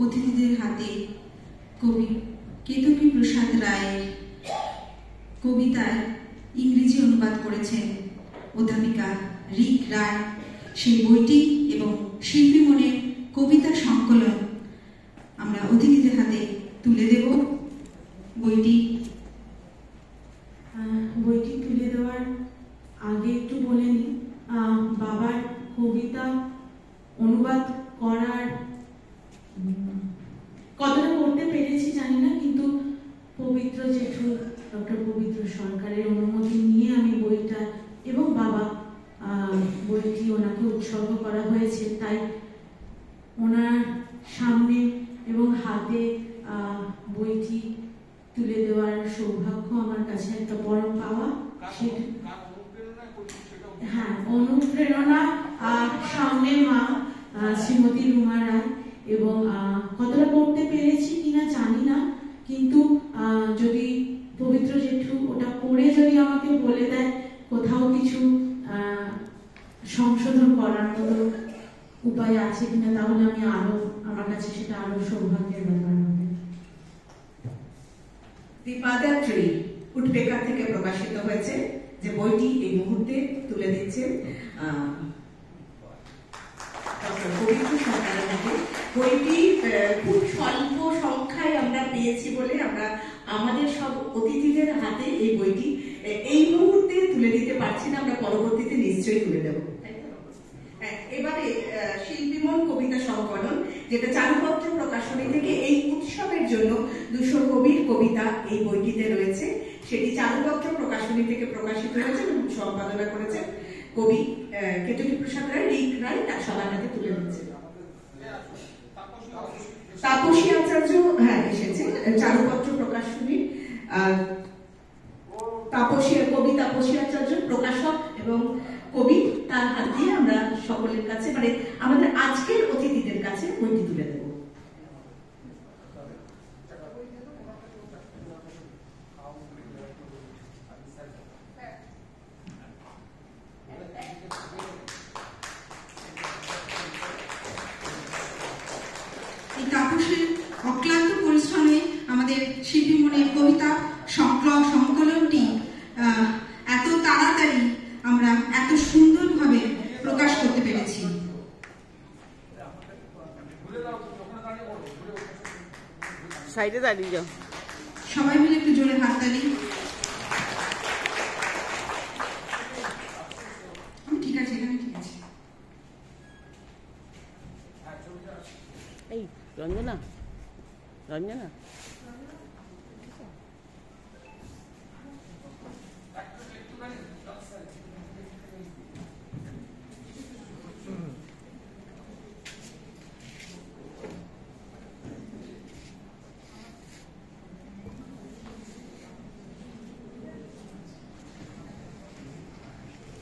অতিথিদের হাতে কবি কেতকী প্রসাদ রায়ের কবিতার ইংরেজি অনুবাদ করেছেন অধ্যাপিকা রিক রায়। সেই বইটি এবং শিল্পী মনের কবিতা সংকলন আমরা অতিথিদের হাতে তুলে দেব। বইটি তুলে দেওয়ার আগে একটু বলে নিই, বাবার কবিতা অনুবাদ করার কতটা করতে পেরেছি জানি না, কিন্তু পবিত্র জেঠু ডক্টর পবিত্র সরকারের অনুমতি নিয়ে আমি বইটা এবং বাবা বইটি ওনাকে উৎসর্গ করা হয়েছে, তাই ওনার সামনে এবং হাতে বইটি তুলে দেওয়ার সৌভাগ্য আমার কাছে একটা বড় পাওয়া। হ্যাঁ, অনুপ্রেরণা সামনে মা শ্রীমতী রুমা রায়, এবং কতটা করতে পেরেছি কিনা জানি না, কিন্তু যদি পবিত্র জেঠু ওটা পড়ে যদি আমাকে বলে দেয় কোথাও কিছু সংশোধন করার মতো উপায় আছে কিনা, তাহলে আমি আমার কাছে সেটা আরো সৌভাগ্যের ব্যাপার হবে। দি মাদার ট্রি উডপেকার থেকে প্রকাশিত হয়েছে, যে বইটি এই মুহূর্তে তুলে দিচ্ছেন পবিত্র সরকারের হাতে। বইটি খুব স্বল্প সংখ্যায় আমরা পেয়েছি বলে আমরা আমাদের সব অতিথিদের হাতে এই বইটি এই মুহূর্তে তুলে দিতে পারছি না, আমরা পরবর্তীতে নিশ্চয়ই তুলে দেব। এবারে শিল্পীমন কবিতা সংকলন, যেটা চারুপত্র প্রকাশনী থেকে এই উৎসবের জন্য 200 কবির কবিতা এই বইটিতে রয়েছে, সেটি চারুপত্র প্রকাশনী থেকে প্রকাশিত হয়েছে এবং সম্পাদনা করেছেন কবি কেতকী প্রসাদ রায়, রিক রায়, তার সবার হাতে তুলে দিচ্ছে। তাপসী আচার্য এসেছেন চারুপত্র প্রকাশনী, কবি তাপসী আচার্য প্রকাশক এবং কবি, তার হাত দিয়ে আমরা সকলের কাছে, মানে আমাদের আজকের অতিথিদের কাছে বইটি তুলে দেব। এই তাপসের অক্লান্ত পরিশ্রমে আমাদের শিল্পী মনের কবিতা সংকলনটি এত তাড়াতাড়ি আমরা এত সুন্দরভাবে প্রকাশ করতে পেরেছি। সাইডে দাঁড়িয়ে যাও, সবাই মিলে একটু জোরে হাততালি। ঠিক আছে, এখানে ঠিক আছে। এই রঞ্জনা